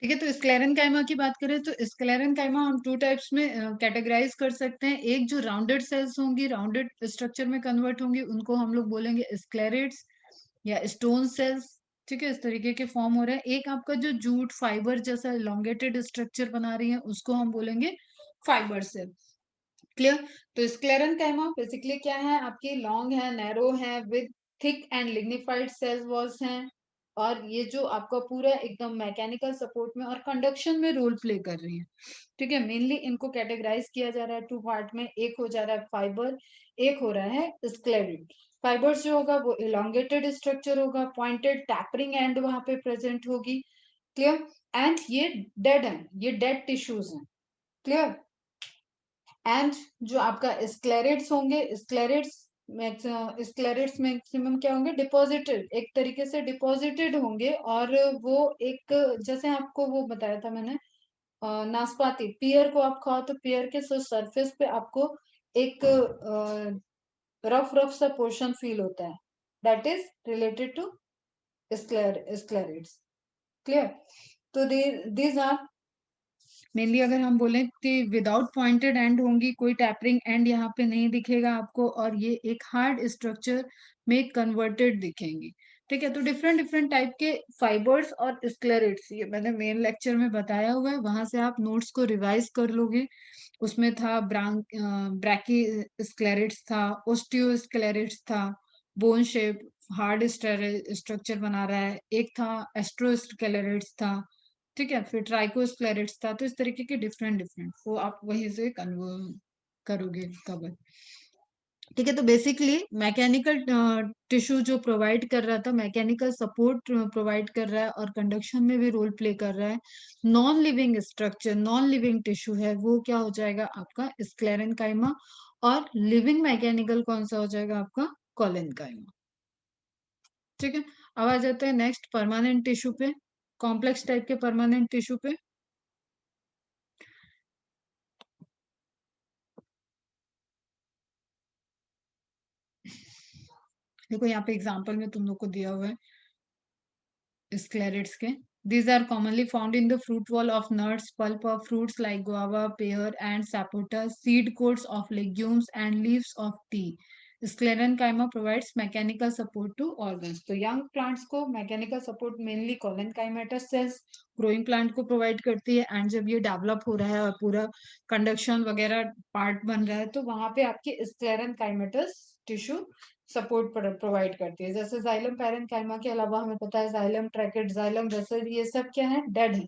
ठीक है, तो स्क्लेरन काइमा की बात करें तो स्क्लेरन काइमा हम 2 टाइप्स में कैटेगराइज़ कर सकते हैं। एक जो राउंडेड सेल्स होंगी, राउंडेड स्ट्रक्चर में कन्वर्ट होंगी, उनको हम लोग बोलेंगे स्क्लेरेट्स या स्टोन सेल्स। ठीक है, इस तरीके के फॉर्म हो रहे हैं। एक आपका जो जूट फाइबर जैसा एलोंगेटेड स्ट्रक्चर बना रही है, उसको हम बोलेंगे फाइबर सेल। क्लियर? तो स्क्लेरेन्काइमा बेसिकली क्या है, आपकी लॉन्ग है, नैरो है, with thick and lignified cell walls हैं, और ये जो आपका पूरा एकदम मैकेनिकल सपोर्ट में और कंडक्शन में रोल प्ले कर रही है। ठीक है, मेनली इनको कैटेगराइज किया जा रहा है 2 पार्ट में। एक हो जा रहा है फाइबर, एक हो रहा है स्क्लेरेट। फाइबर्स जो होगा वो इलोंगेटेड स्ट्रक्चर होगा, पॉइंटेड टैपरिंग एंड वहां पे प्रेजेंट होगी। क्लियर? एंड ये डेड है, ये डेड टिश्यूज हैं। क्लियर? एंड जो आपका स्क्लेरेट्स होंगे, स्क्लेरेट्स मैक्सिमम क्या होंगे, डिपॉजिटेड, एक तरीके से डिपॉजिटेड होंगे। और वो एक, जैसे आपको वो बताया था मैंने, नाशपाती पियर को आप खाओ तो पियर के सरफेस पे आपको एक रफ रफ सा पोर्शन फील होता है, that is related to sclereids. Clear? तो दीज आर मेनली, अगर हम बोलें कि विदाउट पॉइंटेड एंड होंगी, कोई टैपरिंग एंड यहाँ पे नहीं दिखेगा आपको, और ये एक हार्ड स्ट्रक्चर में कन्वर्टेड दिखेंगी। ठीक है, तो डिफरेंट डिफरेंट टाइप के फाइबर्स और स्क्लेरेट्स ये मैंने मेन लेक्चर में बताया हुआ है, वहां से आप नोट्स को रिवाइज कर लोगे। उसमें था ब्रैकी स्क्लेरेट्स था, ओस्टियो स्क्लेरेट्स था, बोन शेप हार्ड स्ट्रक्चर बना रहा है, एक था एस्ट्रोस्क्लेरेट्स था। ठीक है, फिर ट्राइकोस्क्लेरेट्स था। तो इस तरीके के डिफरेंट डिफरेंट वो आप वहीं से करोगे कवर। ठीक है, तो बेसिकली मैकेनिकल टिश्यू जो प्रोवाइड कर रहा था, मैकेनिकल सपोर्ट प्रोवाइड कर रहा है और कंडक्शन में भी रोल प्ले कर रहा है, non living structure, non living tissue है, वो क्या हो जाएगा आपका स्क्लेरेन्काइमा। और लिविंग मैकेनिकल कौन सा हो जाएगा आपका कोलेनकाइमा। ठीक है, अब आ जाते हैं नेक्स्ट परमानेंट टिश्यू पे, कॉम्प्लेक्स टाइप के परमानेंट टिश्यू पे। देखो यहाँ पे एग्जांपल में तुम लोग को दिया हुआ है स्क्लेरेट्स के। These are commonly found in the fruit wall of nuts, pulp of fruits like guava, pear, and sapota, seed coats of legumes, and leaves of tea. Sclerenchyma provides mechanical support to organs. तो young plants को mechanical support mainly collenchymatous cells growing plant को provide करती है, and जब ये develop हो रहा है और पूरा conduction वगैरह part बन रहा है, तो वहां पे आपकी sclerenchymatous tissue सपोर्ट प्रोवाइड करती है। जैसे जाइलम पैरेन्काइमा के अलावा हमें पता है जाइलम ट्रैकेट, जाइलम वेसल, ये सब क्या है, डेड है।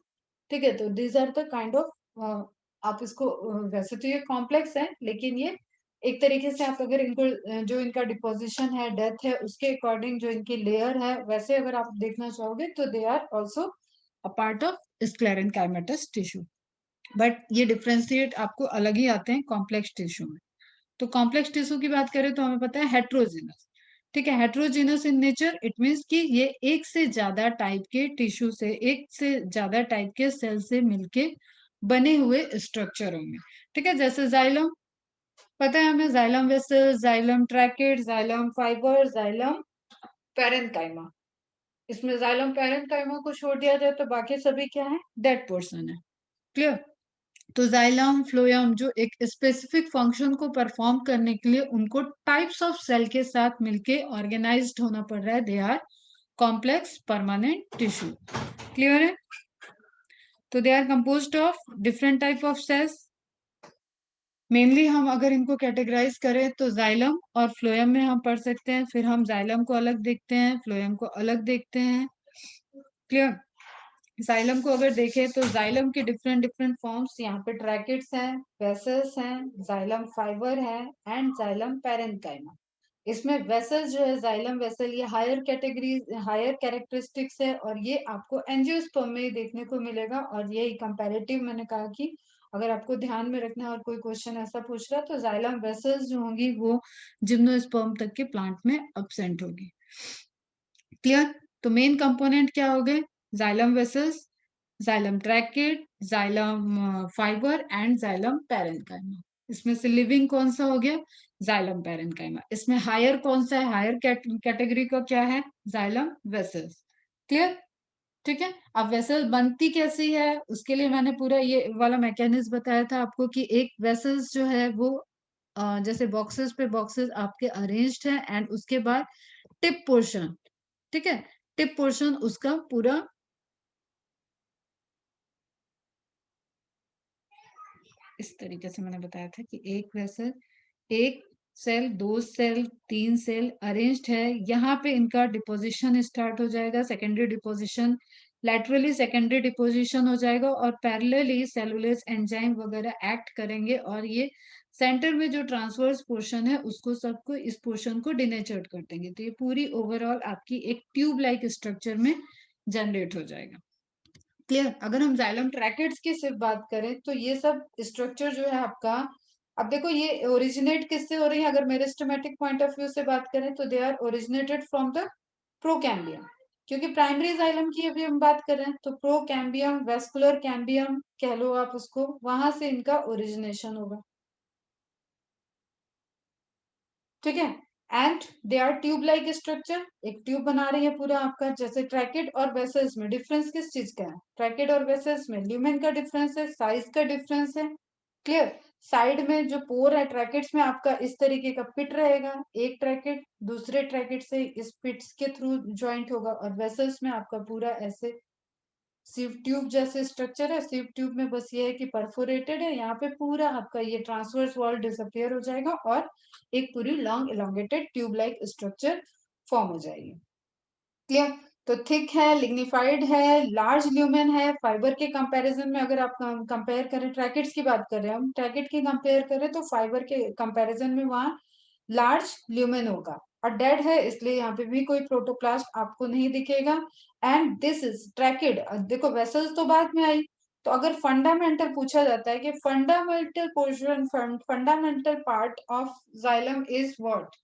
ठीक है, तो these are the kind of, आप इसको वैसे तो ये कॉम्प्लेक्स है, लेकिन ये एक तरीके से आप अगर इनको जो इनका डिपोजिशन है, डेथ है, उसके अकॉर्डिंग जो इनकी लेयर है, वैसे अगर आप देखना चाहोगे तो they are also a part of sclerenchymatous tissue. But ये डिफ्रेंशिएट आपको अलग ही आते हैं कॉम्प्लेक्स टिश्यू में। तो कॉम्प्लेक्स टिश्यू की बात करें तो हमें पता है हेट्रोजीनस। ठीक है, heterogeneous in nature, it means कि ये एक से ज्यादा टाइप के टिश्यू से, एक से ज्यादा टाइप के सेल से मिलके बने हुए स्ट्रक्चर होंगे। ठीक है, जैसे जाइलम, पता है हमें xylem vessel, xylem tracheid, xylem fibre, xylem parenchyma. इसमें जाइलम पैरेन्काइमा को छोड़ दिया जाए तो बाकी सभी क्या है, डेड पोर्शन है। क्लियर? तो जाइलम फ्लोएम जो एक स्पेसिफिक फंक्शन को परफॉर्म करने के लिए उनको टाइप्स ऑफ सेल के साथ मिलके ऑर्गेनाइज्ड होना पड़ रहा है, they are complex permanent tissue. Clear है? तो they are composed of different type of cells. Mainly हम अगर इनको कैटेगराइज करें तो जाइलम और फ्लोएम में हम पढ़ सकते हैं, फिर हम जाइलम को अलग देखते हैं, फ्लोएम को अलग देखते हैं। क्लियर? जाइलम को अगर देखें तो जाइलम के डिफरेंट डिफरेंट फॉर्म्स, यहाँ पे ट्रैकेट्स हैं, वेसल्स हैं, जाइलम फाइबर है, एंड जाइलम पैरेन्काइमा। इसमें वेसल जो है, जाइलम वेसल, ये हायर कैटेगरी, हायर कैरेक्टरिस्टिक्स है, और ये आपको एंजियोस्पर्म में ही देखने को मिलेगा। और यही कंपैरेटिव मैंने कहा कि अगर आपको ध्यान में रखना है और कोई क्वेश्चन ऐसा पूछ रहा है तो जाइलम वेसल्स जो होंगी वो जिम्नोस्पर्म तक के प्लांट में अब्सेंट होगी। क्लियर? तो मेन कंपोनेंट क्या हो गए, xylem vessels, xylem tracheid, xylem fibre and xylem parenchyma. इसमें से लिविंग कौन सा हो गया, जाइलम पैरेन्काइमा। इसमें हायर कौन सा है, हायर कैटेगरी का क्या है, जाइलम वेसल्स। क्लियर? ठीक है। अब वेसल बनती कैसी है, उसके लिए मैंने पूरा ये वाला मैकेनिज्म बताया था आपको कि एक वेसल्स जो है वो जैसे बॉक्सेस पे बॉक्सेस आपके अरेंज्ड है, एंड उसके बाद टिप पोर्शन, ठीक है, टिप पोर्शन उसका पूरा इस तरीके से मैंने बताया था कि एक वेसल, एक सेल, दो सेल, तीन सेल अरेंज्ड है, यहाँ पे इनका डिपोजिशन स्टार्ट हो जाएगा, secondary deposition, laterally secondary deposition हो जाएगा, और पैरेलली सेलुलेज एंजाइम वगैरह एक्ट करेंगे, और ये सेंटर में जो ट्रांसवर्स पोर्शन है उसको सबको इस पोर्शन को डिनेचर्ड कर देंगे, तो ये पूरी ओवरऑल आपकी एक ट्यूब लाइक स्ट्रक्चर में जनरेट हो जाएगा। क्लियर। अगर हम जाइलम ट्रैकेट्स की सिर्फ बात करें तो ये सब स्ट्रक्चर जो है आपका, अब देखो ये ओरिजिनेट किससे हो रही है, अगर मेरिस्टेमेटिक पॉइंट ऑफ व्यू से बात करें तो they are originated from the procambium, क्योंकि प्राइमरी जाइलम की अभी हम बात कर रहे हैं, तो प्रोकैम्बियम, वेस्कुलर कैम्बियम कह लो आप उसको, वहां से इनका ओरिजिनेशन होगा, ठीक है। And they are tube like structure, एक ट्यूब बना रही है पूरा आपका, जैसे ट्रैकेट और वेसल्स में डिफरेंस किस चीज का है, ट्रैकेट और वेसल्स में ल्यूमेन का डिफरेंस है, साइज का डिफरेंस है। क्लियर। साइड में जो पोर है ट्रैकेट्स में आपका इस तरीके का पिट रहेगा, एक ट्रैकेट दूसरे ट्रैकेट से इस पिट्स के थ्रू ज्वाइंट होगा, और वेसल्स में आपका पूरा ऐसे सिव ट्यूब जैसे स्ट्रक्चर है, सिव ट्यूब में बस ये है कि परफोरेटेड है, यहाँ पे पूरा आपका ये ट्रांसवर्स वॉल डिसअपियर हो जाएगा, और एक पूरी long elongated tube like structure form हो जाएगी। क्लियर। तो थिक है, लिग्निफाइड है, लार्ज ल्यूमेन है, फाइबर के कंपैरिजन में अगर आप कंपेयर करें, ट्रैकेट्स की बात कर रहे हैं हम, ट्रैकेट की कंपेयर करें तो फाइबर के कंपैरिजन में वहां लार्ज ल्यूमेन होगा, और डेड है इसलिए यहाँ पे भी कोई प्रोटोप्लास्ट आपको नहीं दिखेगा। एंड दिस इज ट्रैकेड, देखो वेसल्स तो बाद में आई, तो अगर फंडामेंटल पूछा जाता है कि fundamental portion, fundamental part of xylem is what,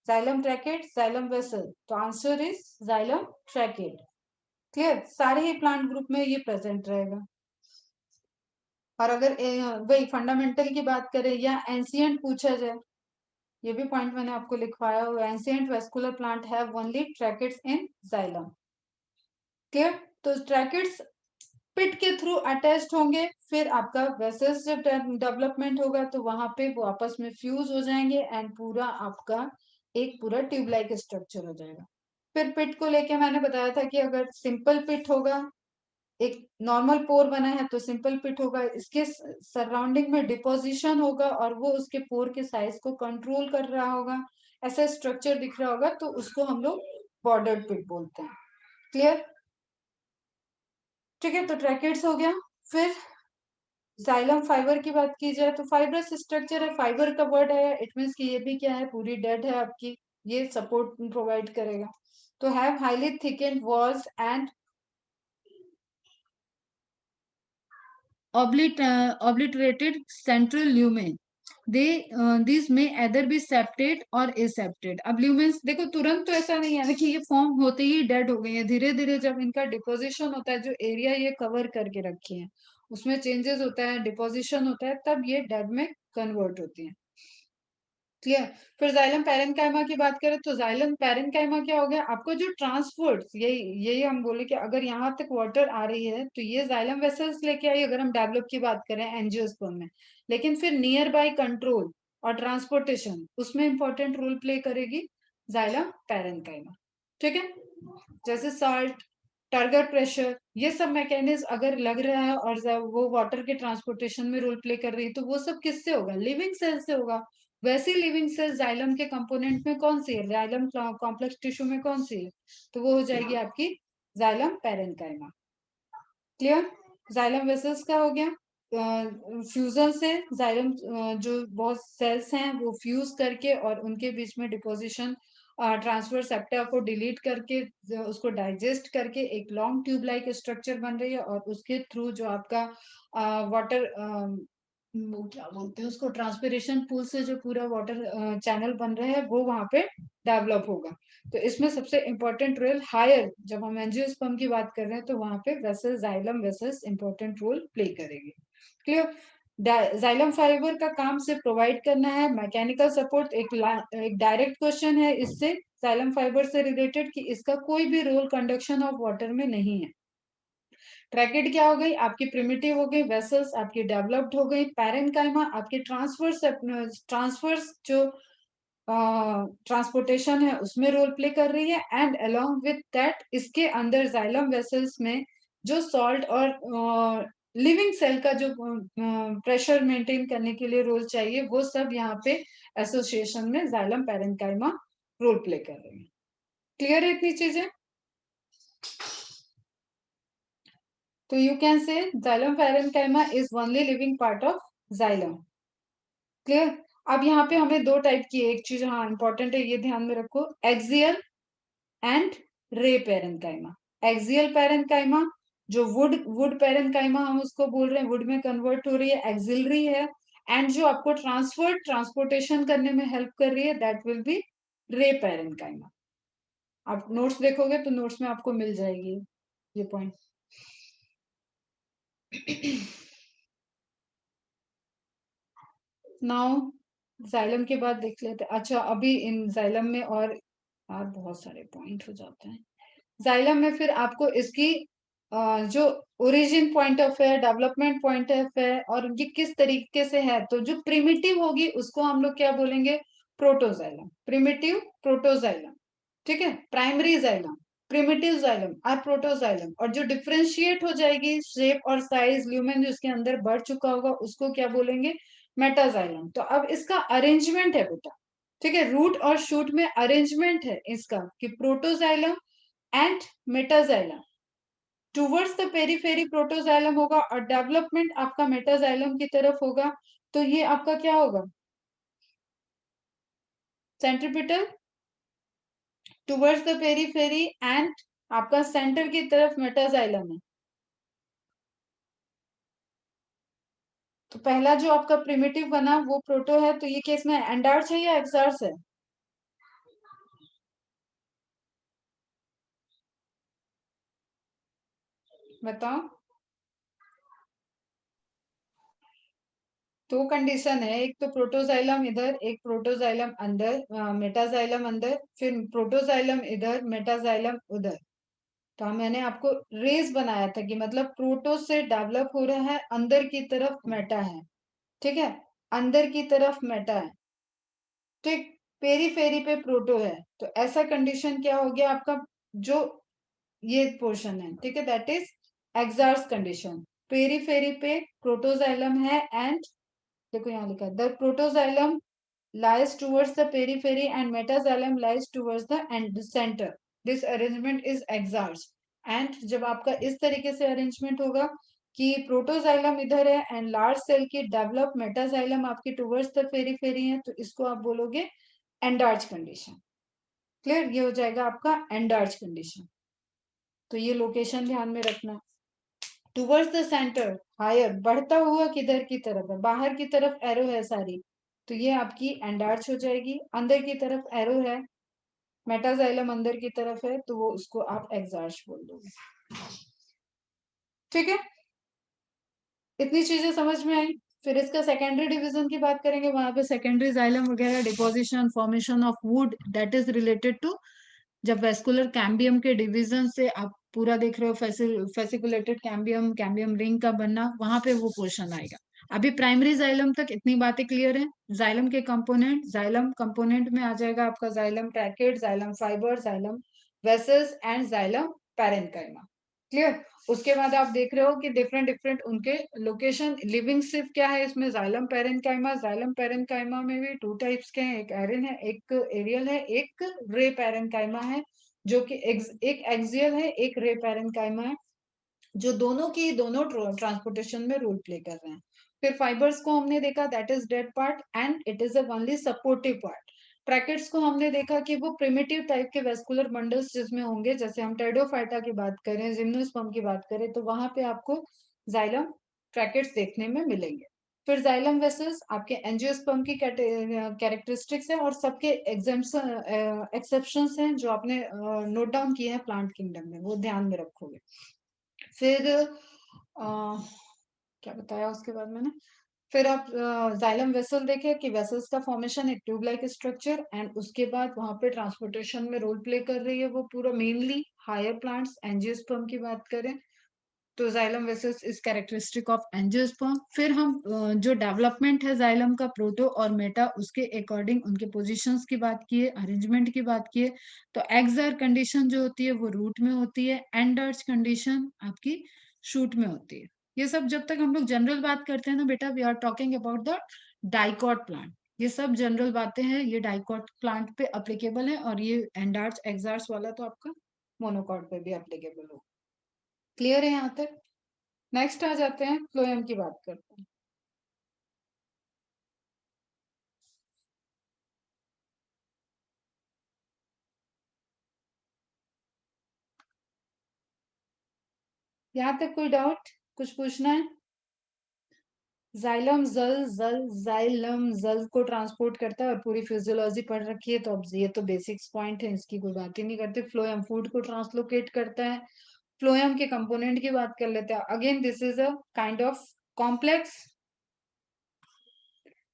xylem tracheid, xylem vessel, तो answer is xylem tracheid. Clear, सारे ही प्लांट ग्रुप में ये प्रेजेंट रहेगा। और अगर वही फंडामेंटल की बात करें या एंशियंट पूछा जाए, ये भी पॉइंट मैंने आपको लिखवाया हुआ, ancient vascular plant have only tracheids in xylem. Clear. तो ट्रैकेट्स पिट के थ्रू अटैच्ड होंगे, फिर आपका वेसल्स जब डेवलपमेंट होगा तो वहां पे वो आपस में फ्यूज हो जाएंगे, एंड पूरा आपका एक पूरा ट्यूब लाइक स्ट्रक्चर हो जाएगा। फिर पिट को लेके मैंने बताया था कि अगर सिंपल पिट होगा, एक नॉर्मल पोर बना है तो सिंपल पिट होगा, इसके सराउंडिंग में डिपोजिशन होगा और वो उसके पोर के साइज को कंट्रोल कर रहा होगा, ऐसा स्ट्रक्चर दिख रहा होगा, तो उसको हम लोग बॉर्डर्ड पिट बोलते हैं। क्लियर। ठीक है, तो ट्रैकेट्स हो गया। फिर जाइलम फाइबर की बात की जाए तो फाइबरस स्ट्रक्चर है, फाइबर का वर्ड है, इट मीन्स कि ये भी क्या है, पूरी डेड है आपकी, ये सपोर्ट प्रोवाइड करेगा। तो have highly thickened walls and obliterated central lumen. These may either be septate और aseptate। अब ल्यूमेन्स देखो तुरंत तो ऐसा नहीं है, देखिए ये फॉर्म होते ही डेड हो गई है, धीरे धीरे जब इनका डिपोजिशन होता है, जो एरिया ये कवर करके रखी है उसमें चेंजेस होता है, डिपोजिशन होता है, तब ये डेड में कन्वर्ट होती है। क्लियर। फिर जाइलम पैरेन्काइमा की बात करें तो जाइलम पैरेन्काइमा क्या हो गया, आपको जो ट्रांसपोर्ट, यही यही हम बोले कि अगर यहाँ तक वाटर आ रही है तो ये जाइलम वेसल्स लेके आई, अगर हम डेवलप की बात करें एंजियोस्पर्म में, लेकिन फिर नियर बाय कंट्रोल और ट्रांसपोर्टेशन उसमें इंपॉर्टेंट रोल प्ले करेगी जाइलम पैरेन्काइमा। ठीक है, जैसे साल्ट, टारगर प्रेशर, ये सब मैकेनिज्म अगर लग रहा है और वो वाटर के ट्रांसपोर्टेशन में रोल प्ले कर रही है, तो वो सब किससे होगा, लिविंग सेल से होगा। वैसे लिविंग सेल जाइलम के कंपोनेंट में कौन सी है, जाइलम कॉम्प्लेक्स टिश्यू में कौन सी है, तो वो हो जाएगी आपकी xylem parenchyma. Clear. Xylem vessels का हो गया, फ्यूजन से जाइलम जो बहुत सेल्स हैं वो फ्यूज करके और उनके बीच में डिपोजिशन, ट्रांसफर सेप्टा को डिलीट करके उसको डाइजेस्ट करके एक लॉन्ग ट्यूब लाइक स्ट्रक्चर बन रही है, और उसके थ्रू जो आपका वाटर, वो क्या बोलते हैं उसको, ट्रांसपिरेशन पूल से जो पूरा वाटर चैनल बन रहा है वो वहां पे डेवलप होगा। तो इसमें सबसे इंपॉर्टेंट रोल हायर, जब हम एंजियोस्पर्म की बात कर रहे हैं तो वहां पे vessels, xylem vessels important role play करेगी। क्लियर। जाइलम फाइबर का काम सिर्फ प्रोवाइड करना है मैकेनिकल सपोर्ट, एक डायरेक्ट क्वेश्चन है इससे जाइलम फाइबर से रिलेटेड कि इसका कोई भी रोल कंडक्शन ऑफ वाटर में नहीं है। ट्रैकेड क्या हो गई, आपकी प्रिमिटिव हो गई, वेसल्स आपकी डेवलप्ड हो गई, पैरेन्काइमा आपके ट्रांसफर्स जो ट्रांसपोर्टेशन है उसमें रोल प्ले कर रही है, एंड अलोंग विथ दैट इसके अंदर जाइलम वेसल्स में जो सॉल्ट और लिविंग सेल का जो प्रेशर मेंटेन करने के लिए रोल चाहिए, वो सब यहाँ पे एसोसिएशन में जाइलम पैरेन्काइमा रोल प्ले कर रही है। क्लियर है इतनी चीजें? तो you can say xylem parenchyma is only living part of xylem. Clear? अब यहाँ पे हमें दो टाइप की एक चीज हाँ इंपॉर्टेंट है, ये ध्यान में रखो, एक्सियल एंड रे पैरेन्काइमा। एक्सियल पैरेन्काइमा जो वुड पैरेन्काइमा हम उसको बोल रहे हैं, वुड में कन्वर्ट हो रही है, एक्सिलरी है, एंड जो आपको ट्रांसपोर्टेशन करने में हेल्प कर रही है दैट विल बी रे पैरेन्काइमा। आप नोट्स देखोगे तो नोट्स में आपको मिल जाएगी ये पॉइंट। नाउ जाइलम के बाद देख लेते हैं। अच्छा अभी इन जाइलम में और यार बहुत सारे पॉइंट हो जाते हैं जाइलम में, फिर आपको इसकी जो ओरिजिन पॉइंट ऑफ है, डेवलपमेंट पॉइंट ऑफ है, और ये किस तरीके से है, तो जो प्रिमिटिव होगी उसको हम लोग क्या बोलेंगे, प्रोटोजाइलम, प्रिमिटिव प्रोटोजाइलम, ठीक है, प्राइमरी जाइलम, प्रिमिटिव जाइलम और प्रोटोजाइलम, और जो डिफ्रेंशिएट हो जाएगी शेप और साइज ल्यूमेन जो इसके अंदर बढ़ चुका होगा उसको क्या बोलेंगे, मेटाजाइलम। तो अब इसका अरेंजमेंट है बेटा, ठीक है, रूट और शूट में अरेंजमेंट है इसका कि protoxylem and metaxylem towards the periphery protoxylem होगा और डेवलपमेंट आपका मेटाजाइलम की तरफ होगा। तो ये आपका क्या होगा, centripetal towards the periphery and आपका सेंटर की तरफ मेटाजाइलम है। तो पहला जो आपका प्रिमिटिव बना वो प्रोटो है, तो ये केस में एंडार्च है या एक्सार्स है, बताओ। दो कंडीशन है, एक तो प्रोटोजाइलम इधर, एक प्रोटोजाइलम अंदर, मेटाजाइलम अंदर, फिर प्रोटोजाइलम इधर, मेटाजाइलम उधर। तो मैंने आपको रेस बनाया था कि मतलब प्रोटो से डेवलप हो रहा है, अंदर की तरफ मेटा है, ठीक है, अंदर की तरफ मेटा है, ठीक, पेरीफेरी पे प्रोटो है। तो ऐसा कंडीशन क्या हो गया आपका, जो ये पोर्शन है, ठीक है, दैट इज एक्सार्स कंडीशन। पेरीफेरी पे प्रोटोजाइलम है एंड देखो यहाँ लिखा है the protoxylem lies towards the periphery and metaxylem lies towards the end center. This arrangement is exarch. And जब आपका इस तरीके से अरेंजमेंट होगा कि प्रोटोजाइलम इधर है एंड लार्ज सेल की डेवलप मेटाजाइलम आपकी टुवर्ड्स द पेरीफेरी है, तो इसको आप बोलोगे एंडार्च कंडीशन। क्लियर? ये हो जाएगा आपका एंडार्च कंडीशन। तो ये लोकेशन ध्यान में रखना। टुवर्ड्स द सेंटर हायर, बढ़ता हुआ किधर की तरफ है, बाहर की तरफ एरो है सारी, तो ये आपकी एंडार्च हो जाएगी। अंदर की तरफ एरो है, मेटाजाइलम अंदर की तरफ है, तो वो उसको आप एक्सार्च बोल दोगे। ठीक है, इतनी चीजें समझ में आई। फिर इसका सेकेंडरी डिवीजन की बात करेंगे, वहां पे सेकेंडरी जाइलम वगैरह, deposition, formation of wood, that is related to जब वेस्कुलर कैम्बियम के डिवीजन से आप पूरा देख रहे हो, फेसिकुलेटेड कैम्बियम, कैम्बियम रिंग का बनना, वहां पे वो पोर्शन आएगा। अभी प्राइमरी जाइलम तक इतनी बातें क्लियर है। जाइलम के कंपोनेंट, जाइलम कंपोनेंट में आ जाएगा आपका xylem tracheid, xylem fibre, xylem vessels and xylem parenchyma. Clear? उसके बाद आप देख रहे हो कि डिफरेंट डिफरेंट उनके लोकेशन, लिविंग सिर्फ क्या है इसमें, जाइलम पैरेन्काइमा। जाइलम पैरेन्काइमा में भी टू टाइप्स के हैं, एक एरिन है, एक एरियल है, एक रे पैरेन्काइमा है, जो कि एक एक्सियल है, एक रे पैरेन्काइमा है, जो दोनों की दोनों ट्रांसपोर्टेशन में रोल प्ले कर रहे हैं। फिर फाइबर्स को हमने देखा, that is dead part and it is a only supportive part. Tracheids को हमने देखा कि वो प्रिमिटिव टाइप के वेस्कुलर बंडल्स जिसमें होंगे, जैसे हम टेरिडोफाइटा की बात करें, जिम्नोस्पर्म की बात करें, तो वहां पे आपको जाइलम ट्रैकेट्स देखने में मिलेंगे। फिर जाइलम वेसल्स आपके एंजियोस्पर्म की कैरेक्टरिस्टिक्स है, और सबके एक्सेप्शंस हैं जो आपने नोट डाउन किए हैं प्लांट किंगडम में, वो ध्यान में रखोगे। फिर क्या बताया उसके बाद मैंने, फिर आप जाइलम वेसल देखे कि वेसल्स का फॉर्मेशन एक ट्यूब लाइक स्ट्रक्चर, एंड उसके बाद वहां पे ट्रांसपोर्टेशन में रोल प्ले कर रही है वो पूरा मेनली हायर प्लांट्स, एंजियोस्पर्म की बात करें, तो xylem vessels is characteristic of angiosperm. फिर हम जो डेवलपमेंट है जाइलम का प्रोटो और मेटा, उसके अकॉर्डिंग उनके पोजीशंस की बात की है, अरेंजमेंट की बात की है। तो एक्सर कंडीशन जो होती है वो रूट में होती है, एंडर्च कंडीशन आपकी शूट में होती है। ये सब जब तक हम लोग जनरल बात करते हैं ना बेटा, we are talking about the dicot plant. ये सब जनरल बातें हैं, ये डाइकॉट प्लांट पे अप्लीकेबल है, और ये एंडार्च एक्सार्स वाला तो आपका मोनोकॉट पे भी अप्लीकेबल हो। क्लियर है यहाँ तक? नेक्स्ट आ जाते हैं, फ्लोएम की बात करते हैं। यहाँ तक कोई डाउट, कुछ पूछना है? जाइलम जल जल जाइलम जल को ट्रांसपोर्ट करता है, और पूरी फिजियोलॉजी पढ़ रखी है, तो अब ये तो बेसिक्स पॉइंट है, इसकी कोई बात ही नहीं करते। फ्लोएम फूड को ट्रांसलोकेट करता है। फ्लोएम के कंपोनेंट की बात कर लेते हैं। Again this is a kind of complex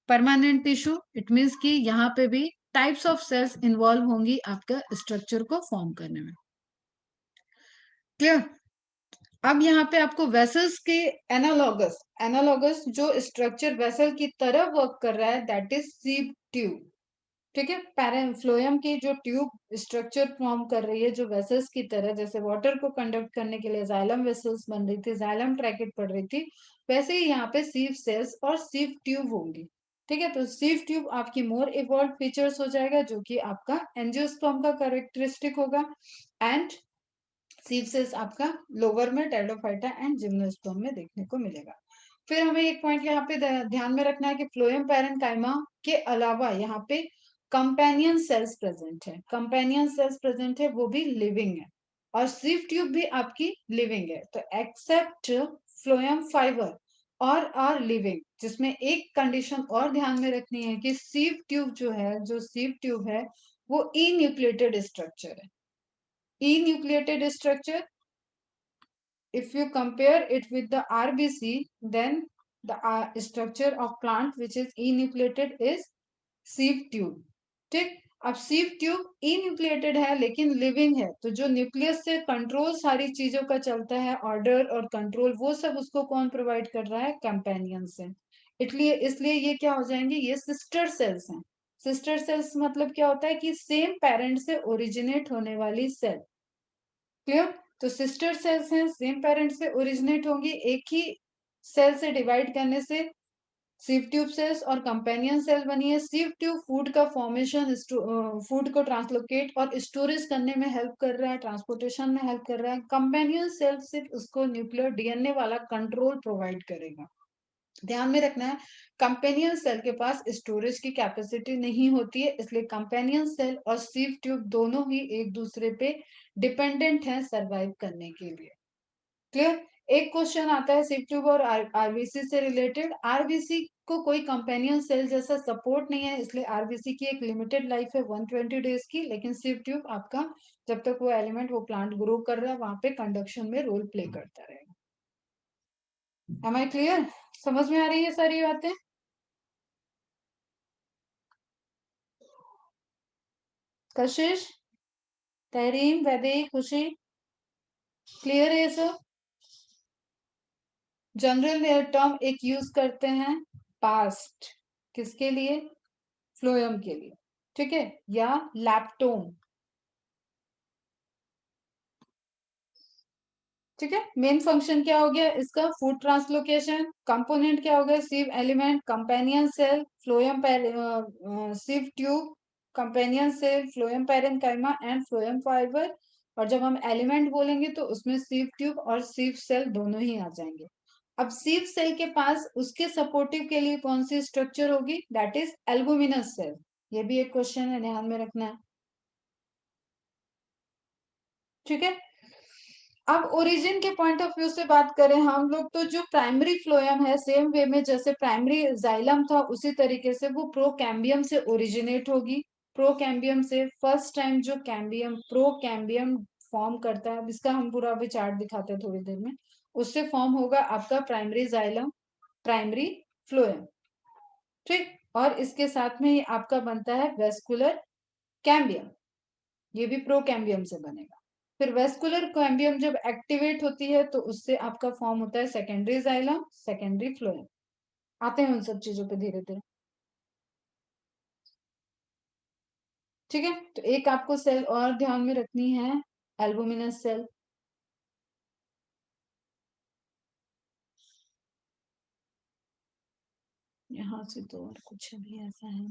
permanent tissue. It means कि यहाँ पे भी टाइप्स ऑफ सेल्स इन्वॉल्व होंगी आपका स्ट्रक्चर को फॉर्म करने में। क्लियर? अब यहाँ पे आपको वेसल्स के एनालॉगस एनालॉगस जो स्ट्रक्चर वेसल की तरह वर्क कर रहा है, दैट इज सीप ट्यूब। ठीक है, पैराफ्लोएम की जो ट्यूब स्ट्रक्चर फॉर्म कर रही है, जो वेसल्स की तरह, जैसे वाटर को कंडक्ट करने के लिए जाइलम वेसल्स बन रही थी, जाइलम ट्रैकेट पड़ रही थी, वैसे ही यहाँ पे सीव सेल्स और सीव ट्यूब होंगी। ठीक है, तो सीव ट्यूब आपकी मोर इवॉल्व फीचर्स हो जाएगा, जो कि आपका एंजियोस्पर्म का कैरेक्टरिस्टिक होगा। एंड सीव सेल्स आपका लोअर में टेरिडोफाइटा एंड जिम्नोस्पर्म में देखने को मिलेगा। फिर हमें एक पॉइंट यहाँ पे ध्यान में रखना है कि फ्लोएम पैरेन्काइमा के अलावा यहाँ पे कंपेनियन सेल्स प्रेजेंट है। कंपेनियन सेल्स प्रेजेंट है, वो भी लिविंग है, और सीव ट्यूब भी आपकी लिविंग है। तो एक्सेप्ट फ्लोएम फाइबर और आर लिविंग, जिसमें एक कंडीशन और ध्यान में रखनी है कि सीव ट्यूब जो है, जो सीव ट्यूब है, वो ई न्यूक्लिएटेड स्ट्रक्चर है। Enucleated structure, if you compare it with the RBC, then the structure of plant which is enucleated is sieve tube. ठीक, अब sieve tube enucleated है लेकिन living है, तो जो न्यूक्लियस से कंट्रोल सारी चीजों का चलता है, ऑर्डर और कंट्रोल, वो सब उसको कौन प्रोवाइड कर रहा है? कंपेनियन से। इसलिए इसलिए ये क्या हो जाएंगे? ये सिस्टर सेल्स हैं। सिस्टर सेल्स मतलब क्या होता है कि सेम पेरेंट से ओरिजिनेट होने वाली सेल। क्लियर? तो सिस्टर सेल्स हैं, सेम पेरेंट से ओरिजिनेट होंगी, एक ही सेल से डिवाइड करने से सीव ट्यूब सेल्स और कंपेनियन सेल बनी है। सीव ट्यूब फूड का फॉर्मेशन, फूड को ट्रांसलोकेट और स्टोरेज करने में हेल्प कर रहा है, ट्रांसपोर्टेशन में हेल्प कर रहा है। कंपेनियन सेल सिर्फ उसको न्यूक्लियर डीएनए वाला कंट्रोल प्रोवाइड करेगा। ध्यान में रखना है, कंपेनियन सेल के पास स्टोरेज की कैपेसिटी नहीं होती है, इसलिए कंपेनियन सेल और सीव ट्यूब दोनों ही एक दूसरे पे डिपेंडेंट हैं सरवाइव करने के लिए। क्लियर? एक क्वेश्चन आता है सीव ट्यूब और आरबीसी से रिलेटेड। आरबीसी को कोई कंपेनियन सेल जैसा सपोर्ट नहीं है, इसलिए आरबीसी की एक लिमिटेड लाइफ है 120 डेज की, लेकिन सीव ट्यूब आपका जब तक वो एलिमेंट, वो प्लांट ग्रो कर रहा है, वहां पे कंडक्शन में रोल प्ले करता रहेगा। Am I clear? समझ में आ रही है सारी बातें? कशिश, तहरीम, वैदेही, खुशी, क्लियर है ये सब? जनरल टर्म एक यूज करते हैं पास्ट, किसके लिए? फ्लोएम के लिए। ठीक है, या लैप्टोम। ठीक है, मेन फंक्शन क्या हो गया इसका? Food translocation. कंपोनेंट क्या हो गया? Sieve element, companion cell, phloem, sieve tube, companion cell, phloem parenchyma and phloem fibre. और जब हम एलिमेंट बोलेंगे तो उसमें सीव ट्यूब और सीव सेल दोनों ही आ जाएंगे। अब सीव सेल के पास उसके सपोर्टिव के लिए कौन सी स्ट्रक्चर होगी? That is albuminous cell. ये भी एक क्वेश्चन है, ध्यान में रखना है। ठीक है, अब ओरिजिन के पॉइंट ऑफ व्यू से बात करें हम लोग, तो जो प्राइमरी फ्लोएम है, सेम वे में जैसे प्राइमरी जाइलम था, उसी तरीके से वो प्रोकैम्बियम से ओरिजिनेट होगी। प्रोकैम्बियम से फर्स्ट टाइम जो कैम्बियम, प्रोकैम्बियम फॉर्म करता है, इसका हम पूरा अभी चार्ट दिखाते हैं थोड़ी देर में, उससे फॉर्म होगा आपका प्राइमरी जाइलम, प्राइमरी फ्लोएम। ठीक, और इसके साथ में ही आपका बनता है वेस्कुलर कैम्बियम, ये भी प्रोकैम्बियम से बनेगा। फिर वेस्कुलर कैम्बियम जब एक्टिवेट होती है तो उससे आपका फॉर्म होता है सेकेंडरी जाइलम, सेकेंडरी फ्लोएम। आते हैं उन सब चीजों पे धीरे धीरे। ठीक है, तो एक आपको सेल और ध्यान में रखनी है, एल्बुमिनस सेल। यहाँ से तो और कुछ भी ऐसा है।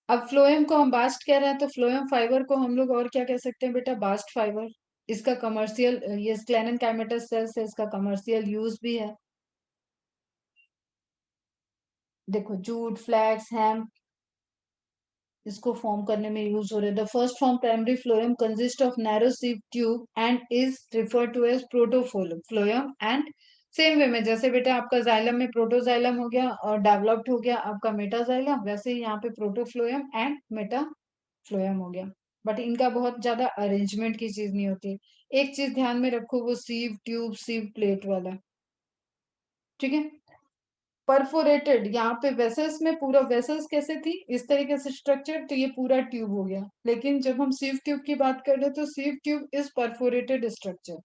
अब फ्लोएम को हम बास्ट कह रहे हैं, तो फ्लोएम फाइबर को हम लोग और क्या कह सकते हैं बेटा, बास्ट फाइबर। इसका कमर्शियल, ये स्क्लेरन काइमेटस सेल से इसका कमर्शियल यूज भी है। देखो जूट, फ्लैक्स, हेम्प इसको फॉर्म करने में यूज हो रहे हैं। The first form primary phloem consist of narrow sieve tube and is referred to as protophloem phloem. And same way में जैसे बेटा आपका जाइलम में प्रोटोजाइलम हो गया और डेवलप्ड हो गया आपका मेटाजाइलम, वैसे ही यहाँ पे प्रोटोफ्लोएम एंड मेटाफ्लोएम हो गया। बट इनका बहुत ज्यादा अरेंजमेंट की चीज नहीं होती। एक चीज ध्यान में रखो, वो सीव ट्यूब सीव प्लेट वाला। ठीक है, परफोरेटेड, यहाँ पे वेसल्स में पूरा वेसल्स कैसे थी इस तरीके से स्ट्रक्चर, तो ये पूरा ट्यूब हो गया। लेकिन जब हम सीव ट्यूब की बात कर रहे हैं तो sieve tube is perforated structure.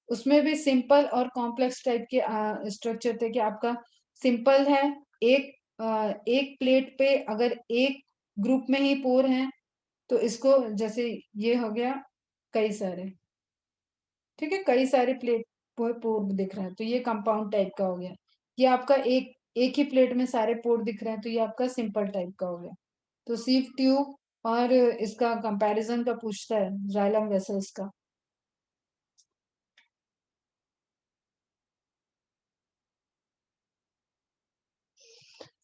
उसमें भी सिंपल और कॉम्प्लेक्स टाइप के स्ट्रक्चर थे कि आपका सिंपल है, एक एक प्लेट पे अगर एक ग्रुप में ही पोर हैं तो इसको जैसे ये हो गया कई सारे, ठीक है, कई सारे प्लेट पोर दिख रहा है तो ये कंपाउंड टाइप का हो गया। ये आपका एक एक ही प्लेट में सारे पोर दिख रहे हैं तो ये आपका सिंपल टाइप का हो गया। तो सीव ट्यूब और इसका कंपैरिजन का पूछता है, जाइलम वेसल्स का।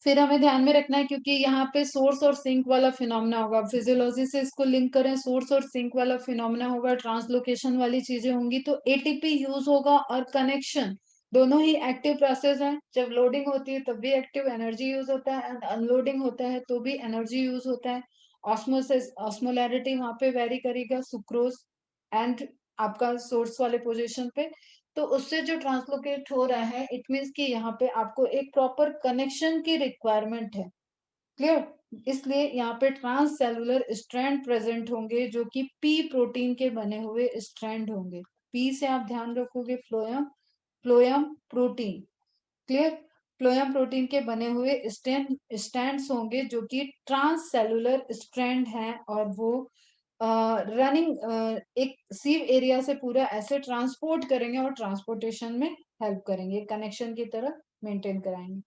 फिर हमें ध्यान में रखना है क्योंकि यहाँ पे सोर्स और सिंक वाला फिनोमेना होगा, फिजियोलॉजी से इसको लिंक करें, सोर्स और सिंक वाला फिनोमेना होगा, ट्रांसलोकेशन वाली चीजें होंगी, तो एटीपी यूज होगा और कनेक्शन, दोनों ही एक्टिव प्रोसेस है। जब लोडिंग होती है तब भी एक्टिव एनर्जी यूज होता है एंड अनलोडिंग होता है तो भी एनर्जी यूज होता है। ऑस्मोसिस ऑस्मोलैरिटी वहां पे वेरी करेगा सुक्रोज एंड आपका सोर्स वाले पोजीशन पे। तो उससे जो ट्रांसलोकेट हो रहा है इट मीन्स कि यहाँ पे आपको एक प्रॉपर कनेक्शन की रिक्वायरमेंट है। क्लियर, इसलिए यहाँ पे ट्रांस सेलुलर स्ट्रैंड प्रेजेंट होंगे जो कि पी प्रोटीन के बने हुए स्ट्रैंड होंगे। पी से आप ध्यान रखोगे phloem, phloem protein. Clear, phloem protein के बने हुए स्टैंड्स होंगे जो कि ट्रांस सेलुलर स्ट्रैंड हैं और वो रनिंग एक सीव एरिया से पूरा ऐसे ट्रांसपोर्ट करेंगे और ट्रांसपोर्टेशन में हेल्प करेंगे, कनेक्शन की तरह मेंटेन कराएंगे।